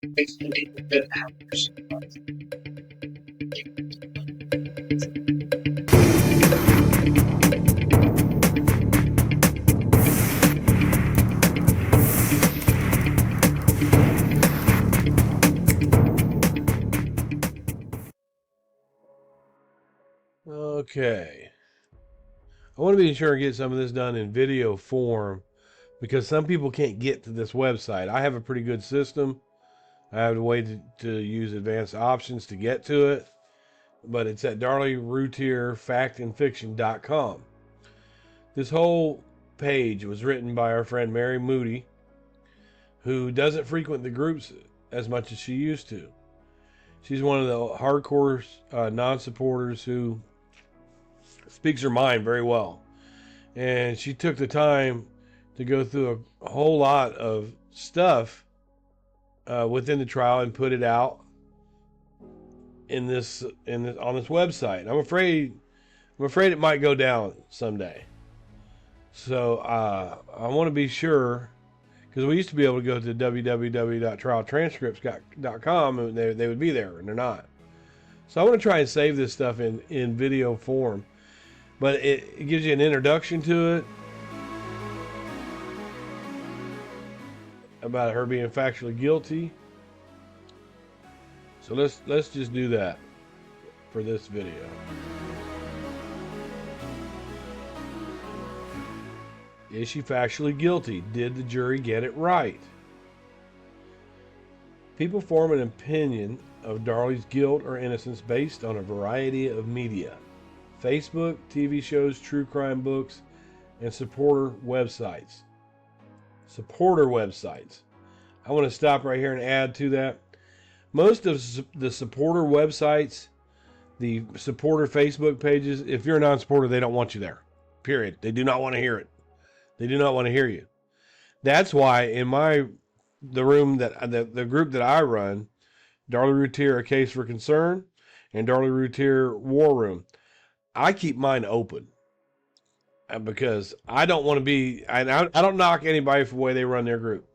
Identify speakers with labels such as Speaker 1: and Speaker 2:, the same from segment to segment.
Speaker 1: Okay. I want to be sure and get some of this done in video form because some people can't get to this website. I have a pretty good system. I have a way to use advanced options to get to it, but it's at Darlie, Routier, factandfiction.com. This whole page was written by our friend Mary Moody, who doesn't frequent the groups as much as she used to. She's one of the hardcore non-supporters who speaks her mind very well. And she took the time to go through a whole lot of stuff within the trial and put it out on this website. I'm afraid it might go down someday. So I want to be sure, because we used to be able to go to www.trialtranscripts.com and they would be there, and they're not. So I want to try and save this stuff in video form. But it gives you an introduction to it, about her being factually guilty. So let's just do that for this video. Is she factually guilty? Did the jury get it right? People form an opinion of Darlie's guilt or innocence based on a variety of media: Facebook, TV shows, true crime books, and supporter websites. I want to stop right here and add to that. Most of the supporter websites, the supporter Facebook pages, if you're a non-supporter, they don't want you there. Period. They do not want to hear it. They do not want to hear you. That's why in the room that the group that I run, Darlie Routier, A Case for Concern, and Darlie Routier War Room, I keep mine open because I don't want to be, I don't knock anybody for the way they run their group.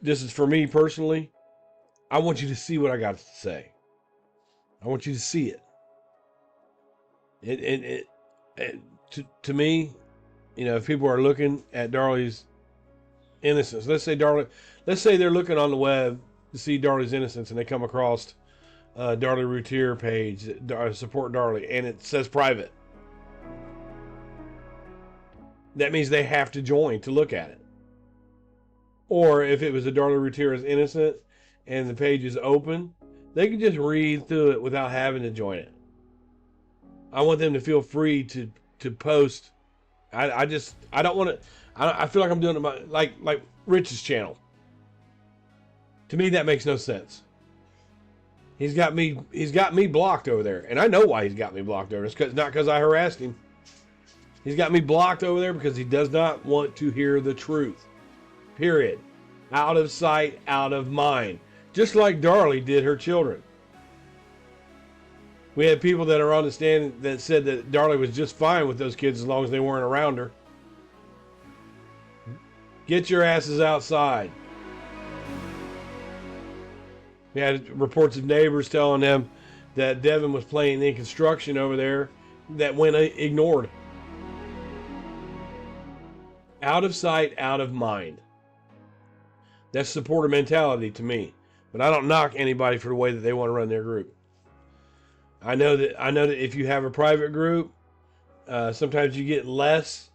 Speaker 1: This is for me personally. I want you to see what I got to say. I want you to see it. To me, if people are looking at Darlie's innocence, let's say they're looking on the web to see Darlie's innocence and they come across Darlie Routier page, support Darlie, and it says private. That means they have to join to look at it. Or if it was a Darlie Routier is innocent and the page is open, they can just read through it without having to join it. I want them to feel free to post. I don't want to. I feel like I'm doing it like Rich's channel. To me, that makes no sense. He's got me blocked over there, and I know why he's got me blocked over there. It's not because I harassed him. He's got me blocked over there because he does not want to hear the truth. Period. Out of sight, out of mind. Just like Darlie did her children. We had people that are on the stand that said that Darlie was just fine with those kids as long as they weren't around her. Get your asses outside. We had reports of neighbors telling them that Devin was playing in construction over there that went ignored. Out of sight, out of mind. That's supporter mentality to me. But I don't knock anybody for the way that they want to run their group. I know that if you have a private group, sometimes you get less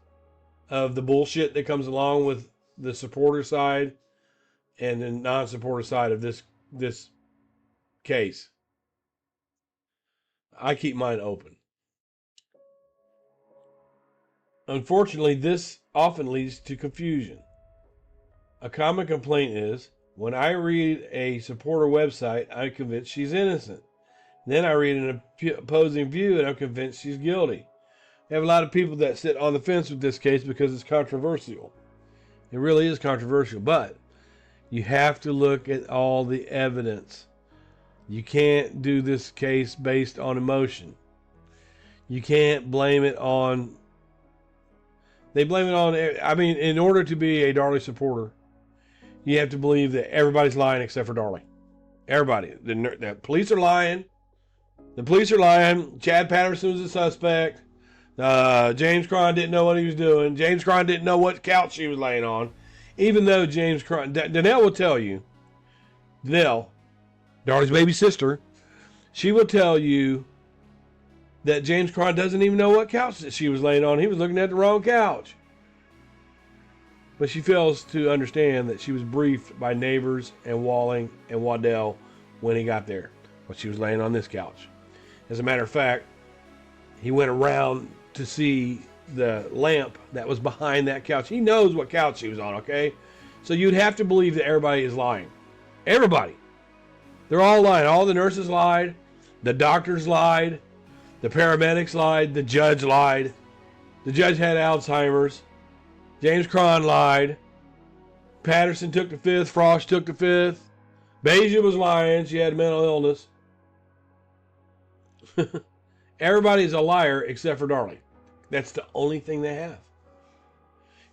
Speaker 1: of the bullshit that comes along with the supporter side and the non-supporter side of this case. I keep mine open. Unfortunately, this often leads to confusion. A common complaint is, when I read a supporter website, I'm convinced she's innocent. Then I read an opposing view and I'm convinced she's guilty. I have a lot of people that sit on the fence with this case because it's controversial. It really is controversial, but you have to look at all the evidence. You can't do this case based on emotion. You can't blame it on... They blame it on... I mean, in order to be a Darlie supporter, you have to believe that everybody's lying except for Darlie. Everybody. The police are lying. The police are lying. Chad Patterson was a suspect. James Cron didn't know what he was doing. James Cron didn't know what couch she was laying on. Even though James Cron... Danelle will tell you. Danelle, Darlie's baby sister, she will tell you that James Cron doesn't even know what couch that she was laying on. He was looking at the wrong couch. But she fails to understand that she was briefed by neighbors and Walling and Waddell when he got there. But she was laying on this couch. As a matter of fact, he went around to see the lamp that was behind that couch. He knows what couch she was on, okay? So you'd have to believe that everybody is lying. Everybody. They're all lying. All the nurses lied. The doctors lied. The paramedics lied. The judge lied. The judge had Alzheimer's. James Cron lied. Patterson took the fifth. Frost took the fifth. Beja was lying. She had mental illness. Everybody's a liar except for Darlie. That's the only thing they have.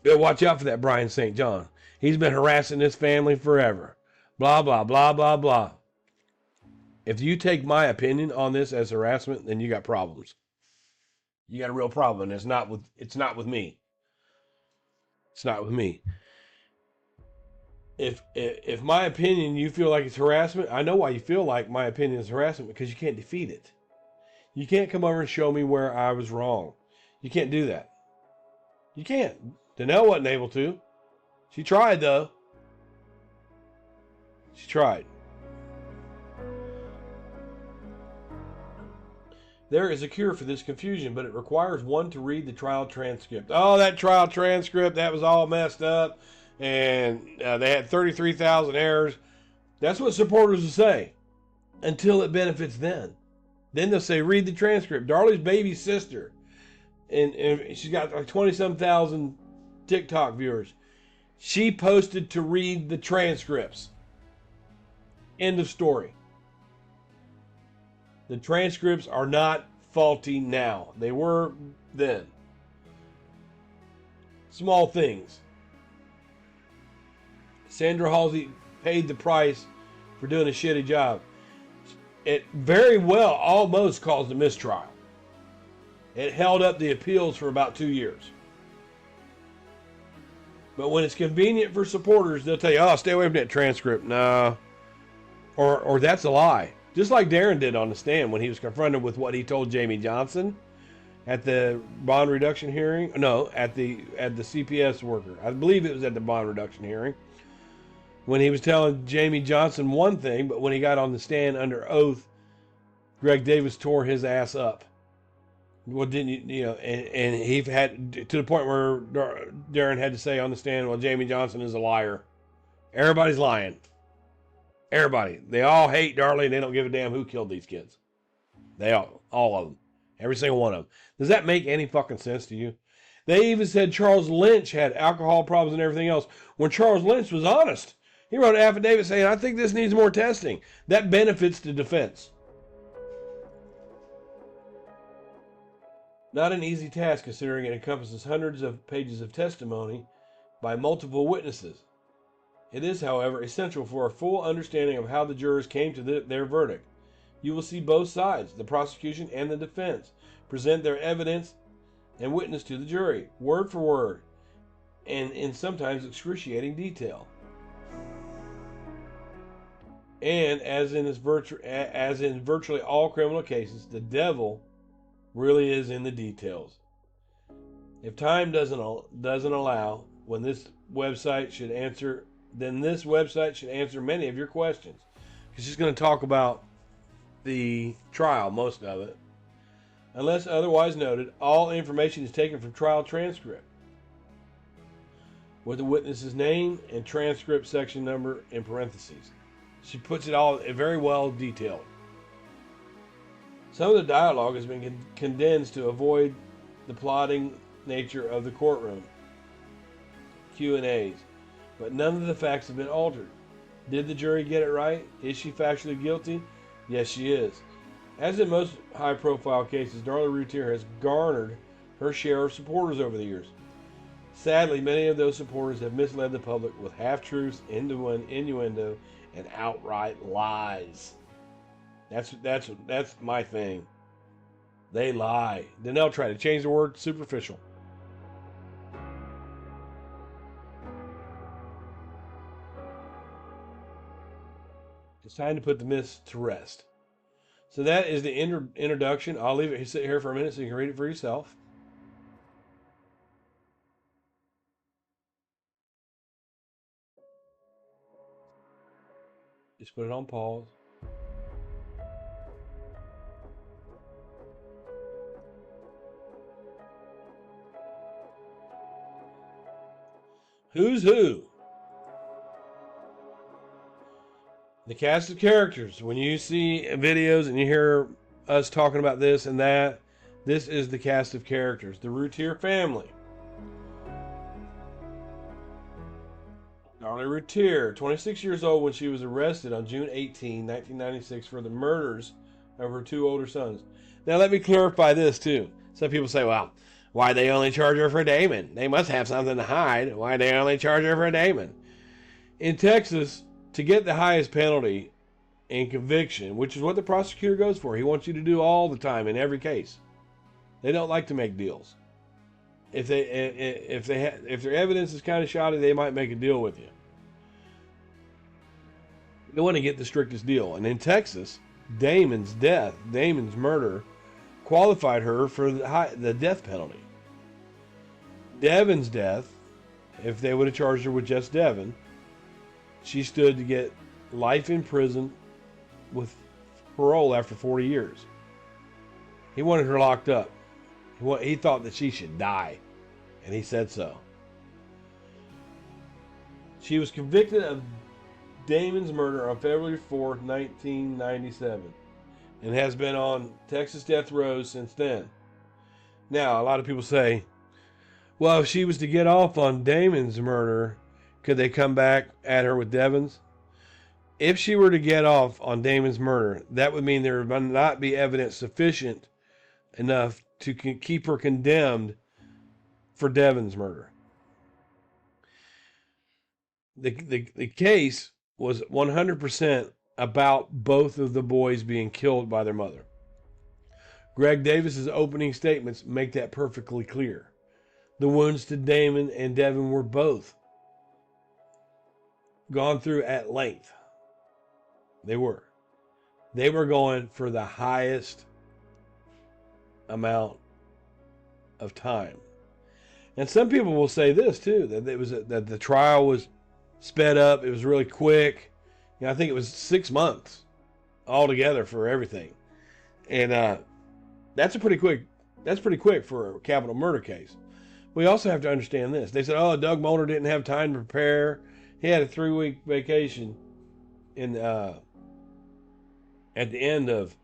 Speaker 1: You better watch out for that BryanSt.John. He's been harassing this family forever. Blah, blah, blah, blah, blah. If you take my opinion on this as harassment, then you got problems. You got a real problem. It's not with me. It's not with me. If my opinion you feel like it's harassment, I know why you feel like my opinion is harassment, because you can't defeat it. You can't come over and show me where I was wrong. You can't do that. You can't. Danelle wasn't able to. She tried, though. She tried. There is a cure for this confusion, but it requires one to read the trial transcript. Oh, that trial transcript, that was all messed up. And they had 33,000 errors. That's what supporters will say. Until it benefits them. Then they'll say, read the transcript. Darlie's baby sister. And she's got like 20-some thousand TikTok viewers. She posted to read the transcripts. End of story. The transcripts are not faulty now. They were then. Small things. Sandra Halsey paid the price for doing a shitty job. It very well almost caused a mistrial. It held up the appeals for about 2 years. But when it's convenient for supporters, they'll tell you, oh, stay away from that transcript. No. Or that's a lie. Just like Darren did on the stand when he was confronted with what he told Jamie Johnson at the bond reduction hearing. No, at the CPS worker. I believe it was at the bond reduction hearing. When he was telling Jamie Johnson one thing, but when he got on the stand under oath, Greg Davis tore his ass up. Well, didn't you know? And he had to the point where Darren had to say on the stand, well, Jamie Johnson is a liar. Everybody's lying. Everybody. They all hate Darlie and they don't give a damn who killed these kids. They all of them. Every single one of them. Does that make any fucking sense to you? They even said Charles Lynch had alcohol problems and everything else when Charles Lynch was honest. He wrote an affidavit saying, I think this needs more testing. That benefits the defense. Not an easy task considering it encompasses hundreds of pages of testimony by multiple witnesses. It is, however, essential for a full understanding of how the jurors came to their verdict. You will see both sides, the prosecution and the defense, present their evidence and witness to the jury, word for word, and in sometimes excruciating detail. And as in virtually all criminal cases, the devil really is in the details. If time doesn't allow, this website should answer many of your questions. It's just going to talk about the trial, most of it. Unless otherwise noted, all information is taken from trial transcript with the witness's name and transcript section number in parentheses. She puts it all very well detailed. Some of the dialogue has been condensed to avoid the plotting nature of the courtroom Q&As, but none of the facts have been altered. Did the jury get it right? Is she factually guilty? Yes, she is. As in most high-profile cases, Darlie Routier has garnered her share of supporters over the years. Sadly, many of those supporters have misled the public with half-truths, innuendo, and outright lies. That's my thing. They lie. Then they'll try to change the word superficial. It's time to put the myths to rest. So that is the introduction. I'll leave it sit here for a minute so you can read it for yourself. Just put it on pause. Who's who? The cast of characters. When you see videos and you hear us talking about this and that, this is the cast of characters. The Routier family. Darlie Routier, 26 years old when she was arrested on June 18, 1996 for the murders of her two older sons. Now let me clarify this too. Some people say, well, why they only charge her for Damon? They must have something to hide. Why they only charge her for Damon? In Texas, to get the highest penalty and conviction, which is what the prosecutor goes for, he wants you to do all the time in every case. They don't like to make deals. If their evidence is kind of shoddy, they might make a deal with you. They want to get the strictest deal. And in Texas, Damon's murder, qualified her for the death penalty. Devon's death, if they would have charged her with just Devon, she stood to get life in prison with parole after 40 years. He wanted her locked up. He thought that she should die, and he said so. She was convicted of Damon's murder on February 4th, 1997, and has been on Texas death row since then. Now, a lot of people say, well, if she was to get off on Damon's murder, could they come back at her with Devon's? If she were to get off on Damon's murder, that would mean there would not be evidence sufficient enough to keep her condemned for Devon's murder. The case was 100% about both of the boys being killed by their mother. Greg Davis's opening statements make that perfectly clear. The wounds to Damon and Devon were both gone through at length. They were going for the highest amount of time. And some people will say this too, that the trial was sped up. It was really quick. I think it was 6 months altogether for everything. And that's pretty quick for a capital murder case. We also have to understand this. They said, oh, Doug Molnar didn't have time to prepare. He had a 3-week vacation at the end of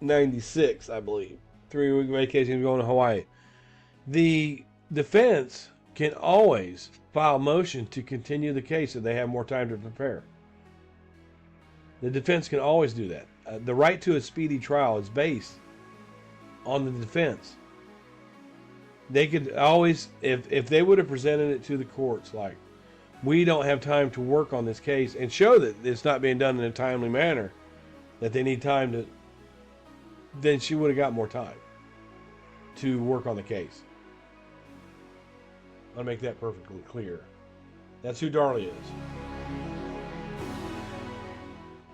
Speaker 1: 96, I believe. 3-week vacation going to Hawaii. The defense can always file a motion to continue the case if they have more time to prepare. The defense can always do that. The right to a speedy trial is based on the defense. They could always, if they would have presented it to the courts like, we don't have time to work on this case, and show that it's not being done in a timely manner, that they need time to, then she would have got more time to work on the case. I'll make that perfectly clear. That's who Darlie is.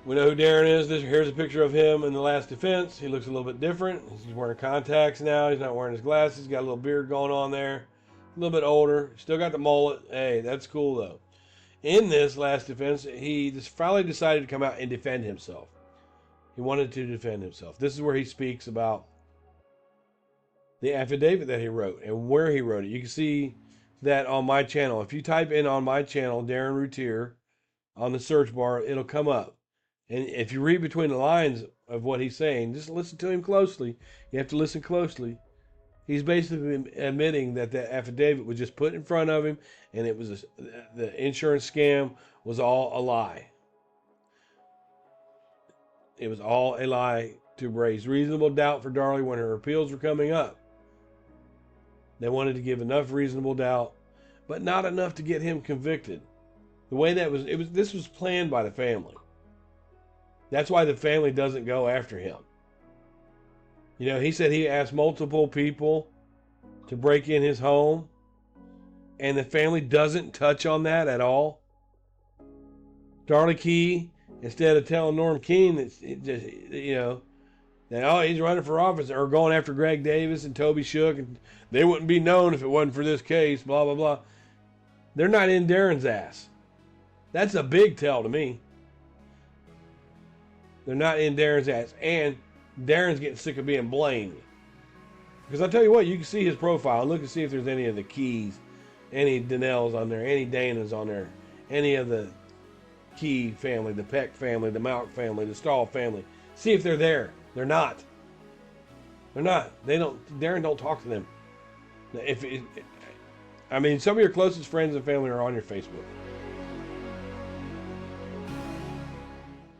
Speaker 1: We know who Darren is. Here's a picture of him in the last defense. He looks a little bit different. He's wearing contacts now. He's not wearing his glasses. He's got a little beard going on there. A little bit older. Still got the mullet. Hey, that's cool though. In this last defense, he just finally decided to come out and defend himself. He wanted to defend himself. This is where he speaks about the affidavit that he wrote and where he wrote it. You can see that on my channel. If you type in on my channel, Darren Routier, on the search bar, it'll come up. And if you read between the lines of what he's saying, just listen to him closely. You have to listen closely. He's basically admitting that the affidavit was just put in front of him, and it was the insurance scam was all a lie. It was all a lie to raise reasonable doubt for Darlie when her appeals were coming up. They wanted to give enough reasonable doubt, but not enough to get him convicted. The way this was planned by the family. That's why the family doesn't go after him. You know, he said he asked multiple people to break in his home, and the family doesn't touch on that at all. Darlie Key, instead of telling Norm Keene that, that he's running for office or going after Greg Davis and Toby Shook, and they wouldn't be known if it wasn't for this case, blah, blah, blah. They're not in Darren's ass. That's a big tell to me. They're not in Darren's ass. And Darren's getting sick of being blamed. Because I tell you what, you can see his profile and look and see if there's any of the Keys, any Donnells on there, any Danas on there, any of the Key family, the Peck family, the Malk family, the Stahl family. See if they're there. They're not. They're not. Darren don't talk to them. Some of your closest friends and family are on your Facebook.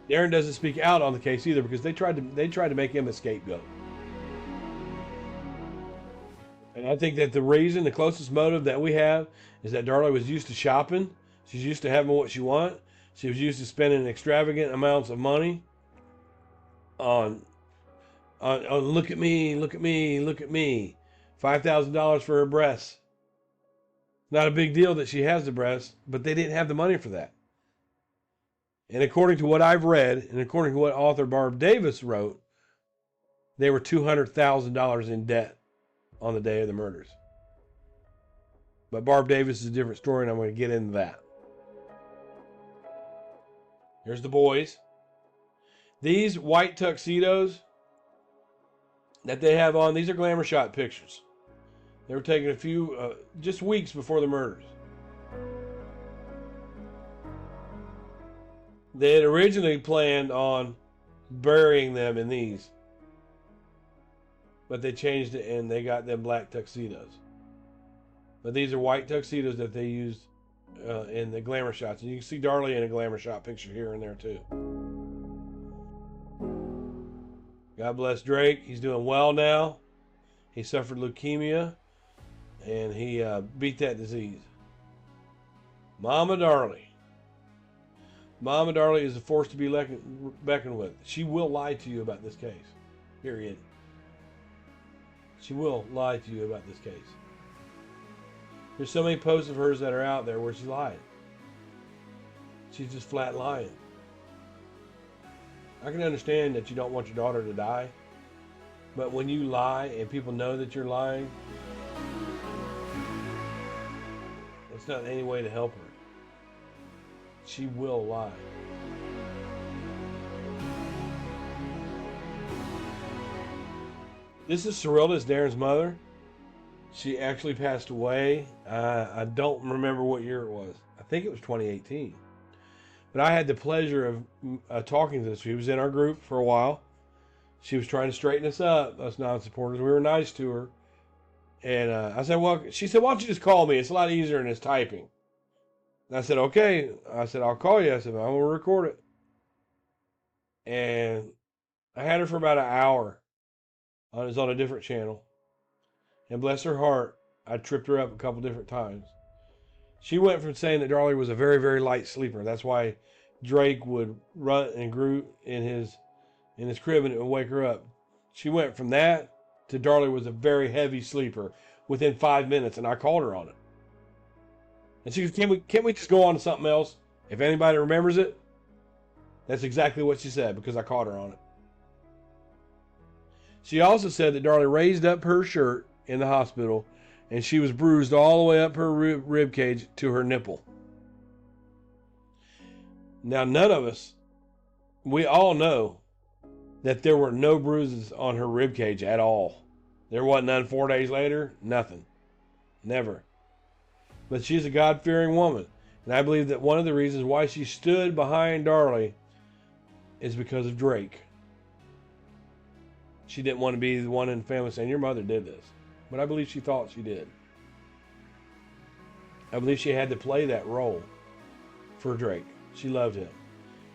Speaker 1: Darren doesn't speak out on the case either because they tried to make him a scapegoat. And I think that the closest motive that we have is that Darlie was used to shopping. She's used to having what she wants. She was used to spending extravagant amounts of money on look at me, look at me, look at me. $5,000 for her breasts. Not a big deal that she has the breasts, but they didn't have the money for that. And according to what I've read, and according to what author Barb Davis wrote, they were $200,000 in debt on the day of the murders. But Barb Davis is a different story, and I'm going to get into that. Here's the boys. These white tuxedos that they have on, these are glamour shot pictures. They were taken a few, just weeks before the murders. They had originally planned on burying them in these, but they changed it and they got them black tuxedos. But these are white tuxedos that they used in the glamour shots. And you can see Darlie in a glamour shot picture here and there too. God bless Drake. He's doing well now. He suffered leukemia and he beat that disease. Mama Darlie. Mama Darlie is a force to be reckoned with. She will lie to you about this case. Period. She will lie to you about this case. There's so many posts of hers that are out there where she lied. She's just flat lying. I can understand that you don't want your daughter to die, but when you lie and people know that you're lying, it's not any way to help her. She will lie. This is Cyrilda's, Darren's mother. She actually passed away. I don't remember what year it was. I think it was 2018. But I had the pleasure of talking to this. She was in our group for a while. She was trying to straighten us up, us non-supporters. We were nice to her. And I said, she said, why don't you just call me? It's a lot easier than it's typing. And I said, okay. I said, I'll call you. I said, I'm going to record it. And I had her for about an hour. It was on a different channel. And bless her heart, I tripped her up a couple different times. She went from saying that Darlie was a very, very light sleeper. That's why Drake would run and groot in his crib and it would wake her up. She went from that to Darlie was a very heavy sleeper within 5 minutes, and I called her on it. And she goes, can't we just go on to something else? If anybody remembers it, that's exactly what she said because I caught her on it. She also said that Darlie raised up her shirt in the hospital and she was bruised all the way up her rib cage to her nipple. Now, none of us, we all know that there were no bruises on her rib cage at all. There wasn't none 4 days later, nothing. Never. But she's a God-fearing woman. And I believe that one of the reasons why she stood behind Darlie is because of Drake. She didn't want to be the one in the family saying, your mother did this. But I believe she thought she did. I believe she had to play that role for Drake. She loved him.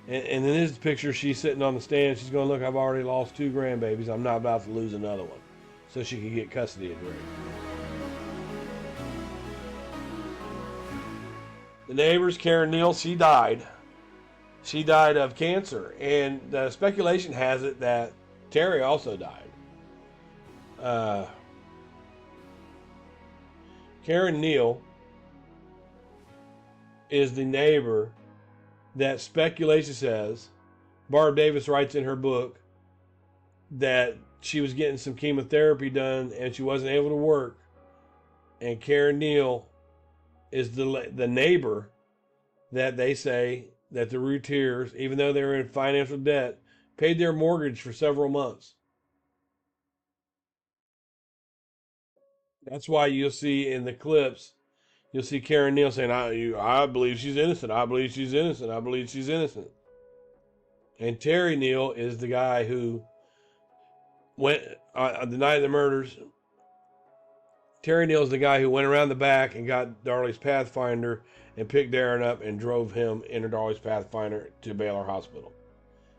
Speaker 1: And in this picture, she's sitting on the stand. She's going, look, I've already lost 2 grandbabies. I'm not about to lose another one. So she could get custody of Drake. The neighbors, Karen Neal, she died. She died of cancer, and the speculation has it that Terry also died. Karen Neal is the neighbor that speculation says, Barb Davis writes in her book, that she was getting some chemotherapy done and she wasn't able to work. And Karen Neal is the neighbor that they say that the Routiers, even though they were in financial debt, paid their mortgage for several months. That's why you'll see in the clips, you'll see Karen Neal saying, I believe she's innocent. I believe she's innocent. I believe she's innocent. And Terry Neal is the guy who went the night of the murders. Terry Neal is the guy who went around the back and got Darlie's Pathfinder and picked Darren up and drove him in Darlie's Pathfinder to Baylor Hospital.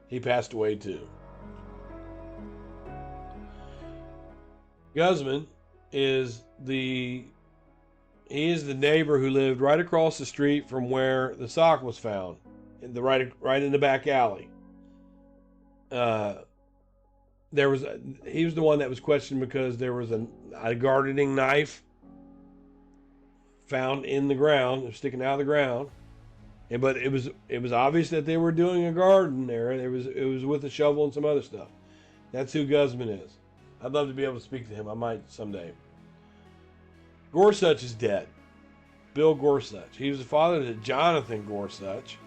Speaker 1: He passed away too. Guzman is the neighbor who lived right across the street from where the sock was found, right in the back alley. He was the one that was questioned because there was a gardening knife found in the ground, sticking out of the ground. But it was obvious that they were doing a garden there. It was with a shovel and some other stuff. That's who Guzman is. I'd love to be able to speak to him. I might someday. Gorsuch is dead. Bill Gorsuch. He was the father to Jonathan Gorsuch,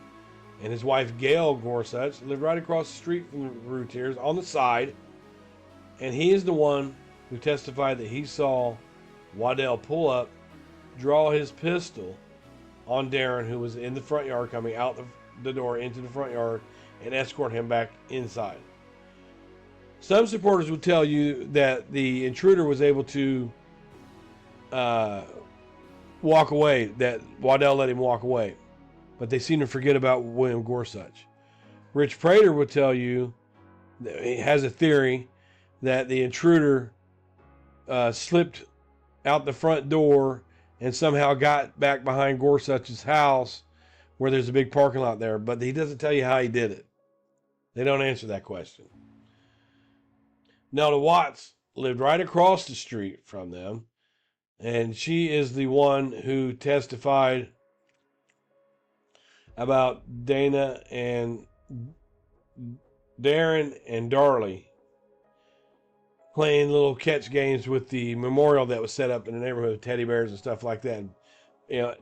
Speaker 1: and his wife Gail Gorsuch lived right across the street from the Routiers on the side. And he is the one who testified that he saw Waddell pull up, draw his pistol on Darren, who was in the front yard, coming out the door into the front yard, and escort him back inside. Some supporters will tell you that the intruder was able to walk away, that Waddell let him walk away, but they seem to forget about William Gorsuch. Rich Prater would tell you that he has a theory that the intruder slipped out the front door and somehow got back behind Gorsuch's house where there's a big parking lot there, but he doesn't tell you how he did it. They don't answer that question. Nelda Watts lived right across the street from them, and she is the one who testified about Dana and Darren and Darlie playing little catch games with the memorial that was set up in the neighborhood with teddy bears and stuff like that.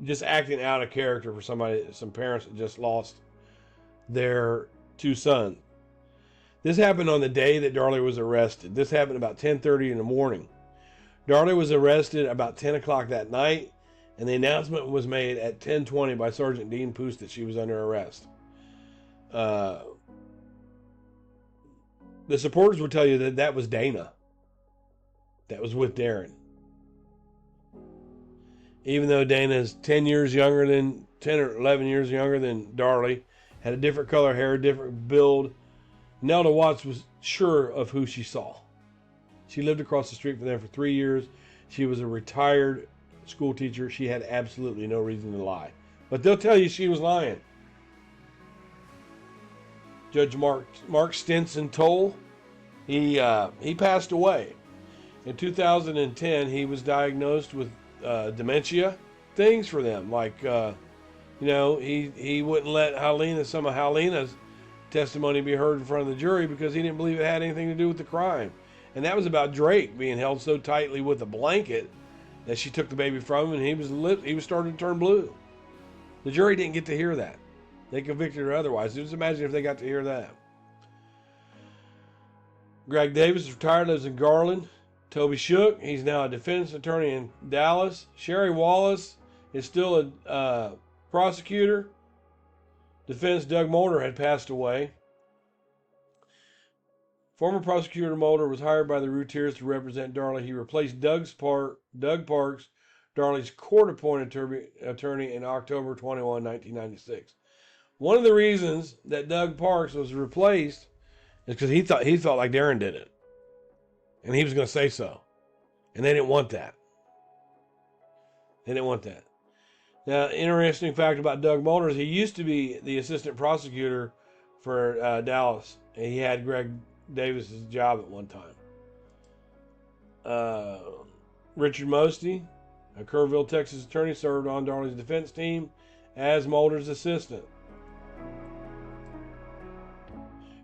Speaker 1: Just acting out of character for some parents that just lost their two sons. This happened on the day that Darlie was arrested. This happened about 10:30 in the morning. Darlie was arrested about 10 o'clock that night, and the announcement was made at 10:20 by Sergeant Dean Poose that she was under arrest. The supporters will tell you that that was Dana. That was with Darren. Even though Dana is 10 or 11 years younger than Darlie, had a different color hair, different build, Nelda Watts was sure of who she saw. She lived across the street from them for 3 years. She was a retired school teacher. She had absolutely no reason to lie. But they'll tell you she was lying. Judge Mark Stinson Toll, he passed away. In 2010, he was diagnosed with dementia. Things for them, like, he wouldn't let some of Halena's testimony be heard in front of the jury because he didn't believe it had anything to do with the crime. And that was about Drake being held so tightly with a blanket that she took the baby from him, and he was starting to turn blue. The jury didn't get to hear that. They convicted her otherwise. Just imagine if they got to hear that. Greg Davis is retired, lives in Garland. Toby Shook, he's now a defense attorney in Dallas. Sherry Wallace is still a prosecutor. Defense Doug Mulder had passed away. Former prosecutor Mulder was hired by the Routiers to represent Darlie. He replaced Doug Parks, Darlie's court-appointed attorney, in October 21, 1996. One of the reasons that Doug Parks was replaced is because he felt like Darren did it. And he was going to say so. And they didn't want that. Now, interesting fact about Doug Mulder is he used to be the assistant prosecutor for Dallas, and he had Greg Davis's job at one time. Richard Mosty, a Kerrville, Texas attorney, served on Darlie's defense team as Mulder's assistant.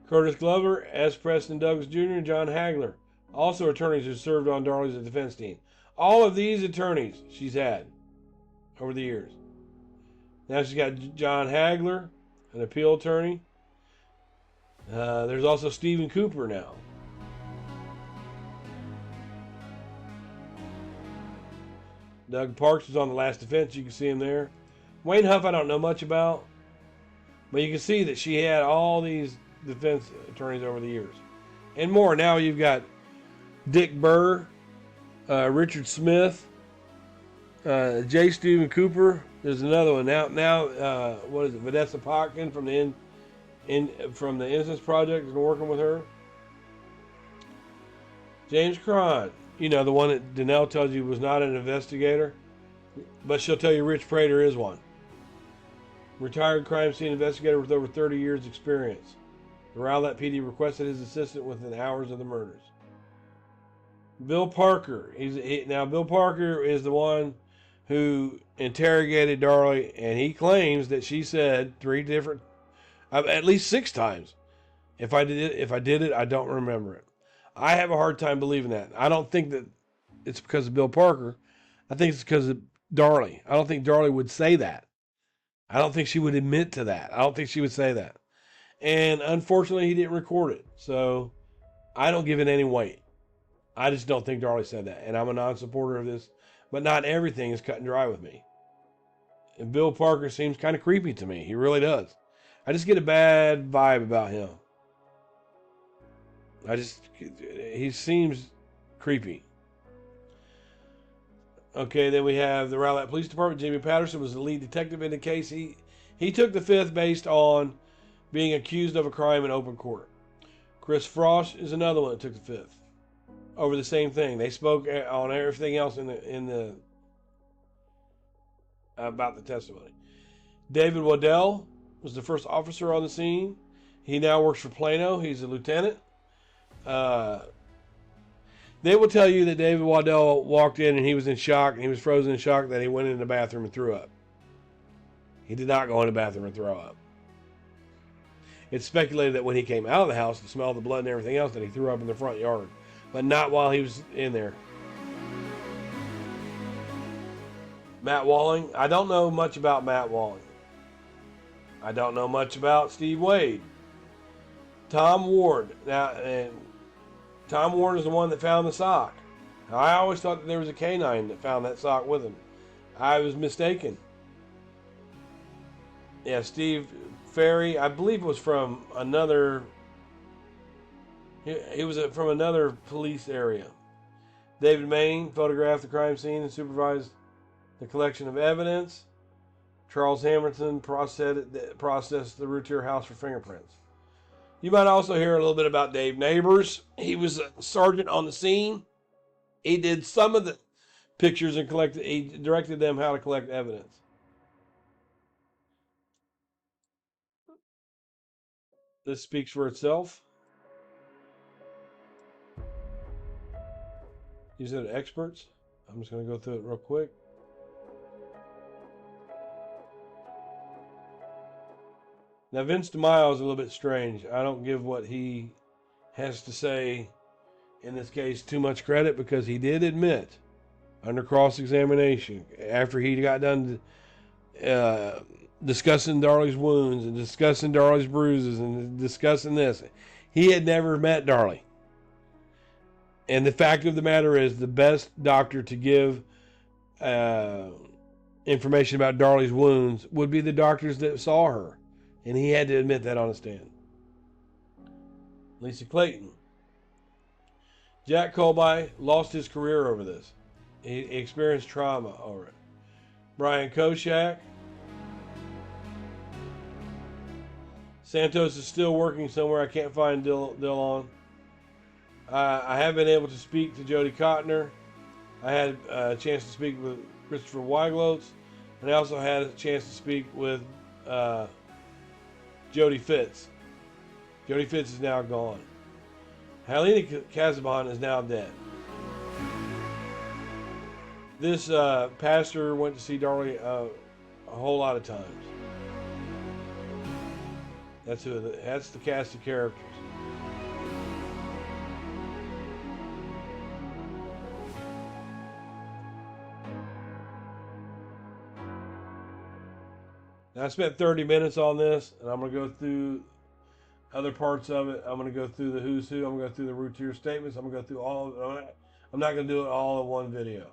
Speaker 1: Curtis Glover, S. Preston Douglas Jr., and John Hagler, also attorneys who served on Darlie's defense team. All of these attorneys she's had over the years. Now she's got John Hagler, an appeal attorney. There's also Stephen Cooper now. Doug Parks was on the last defense. You can see him there. Wayne Huff I don't know much about. But you can see that she had all these defense attorneys over the years. And more. Now you've got Dick Burr, Richard Smith, J. Stephen Cooper. There's another one now. What is it? Vanessa Potkin from the from the Innocence Project is working with her. James Cron, you know, the one that Danelle tells you was not an investigator, but she'll tell you Rich Prater is one. Retired crime scene investigator with over 30 years experience. The Rowlett PD requested his assistant within hours of the murders. Bill Parker. Now Bill Parker is the one who interrogated Darlie, and he claims that she said at least 6 times, if I did it, I don't remember it. I have a hard time believing that. I don't think that it's because of Bill Parker. I think it's because of Darlie. I don't think Darlie would say that. I don't think she would admit to that. I don't think she would say that. And unfortunately, he didn't record it. So I don't give it any weight. I just don't think Darlie said that. And I'm a non-supporter of this. But not everything is cut and dry with me. And Bill Parker seems kind of creepy to me. He really does. I just get a bad vibe about him. He seems creepy. Okay, then we have the Rowlett Police Department. Jimmy Patterson was the lead detective in the case. He took the fifth based on being accused of a crime in open court. Chris Frost is another one that took the fifth over the same thing. They spoke on everything else about the testimony. David Waddell was the first officer on the scene. He now works for Plano. He's a lieutenant. They will tell you that David Waddell walked in and he was in shock, and he was frozen in shock that he went in the bathroom and threw up. He did not go in the bathroom and throw up. It's speculated that when he came out of the house to smell the blood and everything else, that he threw up in the front yard, but not while he was in there. Matt Walling. I don't know much about Matt Walling. I don't know much about Steve Wade. Tom Ward. Tom Ward is the one that found the sock. Now, I always thought that there was a canine that found that sock with him. I was mistaken. Yeah, Steve Ferry, I believe, was from another. He was from another police area. David Main photographed the crime scene and supervised the collection of evidence. Charles Hamilton processed the Routier house for fingerprints. You might also hear a little bit about Dave Neighbors. He was a sergeant on the scene. He did some of the pictures and he directed them how to collect evidence. This speaks for itself. These are the experts. I'm just going to go through it real quick. Now, Vince DeMaio is a little bit strange. I don't give what he has to say in this case too much credit, because he did admit under cross-examination, after he got done discussing Darlie's wounds and discussing Darlie's bruises and discussing this, he had never met Darlie. And the fact of the matter is, the best doctor to give information about Darlie's wounds would be the doctors that saw her. And he had to admit that on the stand. Lisa Clayton. Jack Colby lost his career over this. He experienced trauma over it. Brian Koshak. Santos is still working somewhere. I can't find Dillon. I have been able to speak to Jody Cotner. I had a chance to speak with Christopher Weiglots. And I also had a chance to speak with uh, Jody Fitz. Jody Fitz is now gone. Helena Casaban is now dead. This pastor went to see Darlie a whole lot of times. That's the cast of characters. Now, I spent 30 minutes on this, and I'm going to go through other parts of it. I'm going to go through the who's who. I'm going to go through the Routier statements. I'm going to go through all of it. I'm not going to do it all in one video.